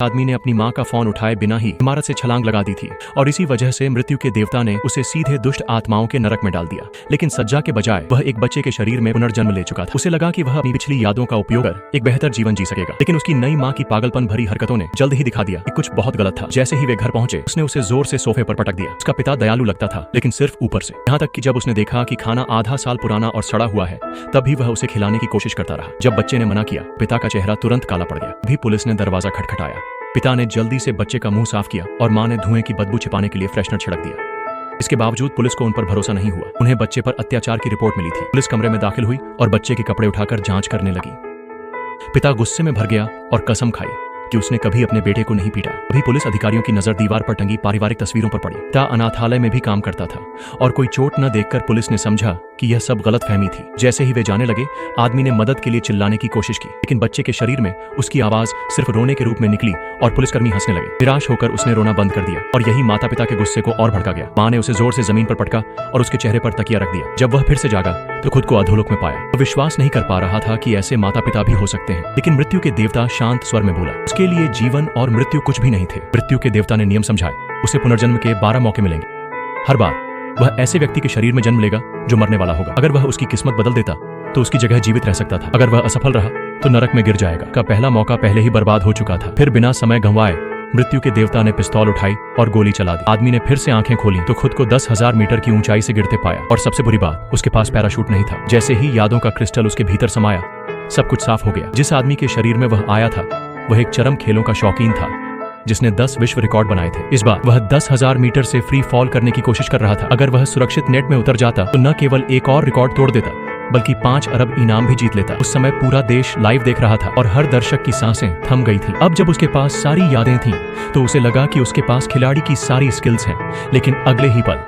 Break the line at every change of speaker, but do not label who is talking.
आदमी ने अपनी मां का फोन उठाए बिना ही इमारत से छलांग लगा दी थी और इसी वजह से मृत्यु के देवता ने उसे सीधे दुष्ट आत्माओं के नरक में डाल दिया। लेकिन सज्जा के बजाय वह एक बच्चे के शरीर में पुनर्जन्म ले चुका था। उसे लगा कि वह अपनी पिछली यादों का उपयोग कर एक बेहतर जीवन जी सकेगा। लेकिन उसकी नई मां की पागलपन भरी हरकतों ने जल्द ही दिखा दिया कि कुछ बहुत गलत था। जैसे ही वे घर पहुंचे उसने उसे जोर से सोफे पर पटक दिया। उसका पिता दयालु लगता था लेकिन सिर्फ ऊपर से, यहाँ तक कि जब उसने देखा कि खाना आधा साल पुराना और सड़ा हुआ है तब भी वह उसे खिलाने की कोशिश करता रहा। जब बच्चे ने मना किया पिता का चेहरा तुरंत काला पड़ गया। भी पुलिस ने दरवाजा खटखटाया। पिता ने जल्दी से बच्चे का मुंह साफ किया और मां ने धुएं की बदबू छिपाने के लिए फ्रेशनर छिड़क दिया। इसके बावजूद पुलिस को उन पर भरोसा नहीं हुआ। उन्हें बच्चे पर अत्याचार की रिपोर्ट मिली थी। पुलिस कमरे में दाखिल हुई और बच्चे के कपड़े उठाकर जांच करने लगी। पिता गुस्से में भर गया और कसम खाई कि उसने कभी अपने बेटे को नहीं पीटा। अभी पुलिस अधिकारियों की नजर दीवार पर टंगी पारिवारिक तस्वीरों पर पड़ी। पिता अनाथालय में भी काम करता था और कोई चोट न देखकर पुलिस ने समझा कि यह सब गलतफहमी थी। जैसे ही वे जाने लगे आदमी ने मदद के लिए चिल्लाने की कोशिश की, लेकिन बच्चे के शरीर में उसकी आवाज सिर्फ रोने के रूप में निकली और पुलिसकर्मी हंसने लगे। निराश होकर उसने रोना बंद कर दिया और यही माता पिता के गुस्से को और भड़का गया। मां ने उसे जोर से जमीन पर पटका और उसके चेहरे पर तकिया रख दिया। जब वह फिर से जागा तो खुद को अधोलोक में पाया। वह विश्वास नहीं कर पा रहा था कि ऐसे माता पिता भी हो सकते हैं। लेकिन मृत्यु के देवता शांत स्वर में बोला, उसके लिए जीवन और मृत्यु कुछ भी नहीं थे। मृत्यु के देवता ने नियम समझाए, उसे पुनर्जन्म के 12 मौके मिलेंगे। हर बार वह ऐसे व्यक्ति के शरीर में जन्म लेगा जो मरने वाला होगा। अगर वह उसकी किस्मत बदल देता तो उसकी जगह जीवित रह सकता था। अगर वह असफल रहा तो नरक में गिर जाएगा। का पहला मौका पहले ही बर्बाद हो चुका था। फिर बिना समय गंवाए मृत्यु के देवता ने पिस्तौल उठाई और गोली चला दी। आदमी ने फिर से आंखें खोली तो खुद को 10,000 मीटर की ऊंचाई से गिरते पाया। और सबसे बुरी बात, उसके पास पैराशूट नहीं था। जैसे ही यादों का क्रिस्टल उसके भीतर समाया सब कुछ साफ हो गया। जिस आदमी के शरीर में वह आया था वह एक चरम खेलों का शौकीन था जिसने 10 विश्व रिकॉर्ड बनाए थे। इस बार वह 10,000 मीटर से फ्री फॉल करने की कोशिश कर रहा था। अगर वह सुरक्षित नेट में उतर जाता तो न केवल एक और रिकॉर्ड तोड़ देता बल्कि 5 अरब इनाम भी जीत लेता। उस समय पूरा देश लाइव देख रहा था और हर दर्शक की सांसें थम गई थी। अब जब उसके पास सारी यादें थीं तो उसे लगा कि उसके पास खिलाड़ी की सारी स्किल्स हैं। लेकिन अगले ही पल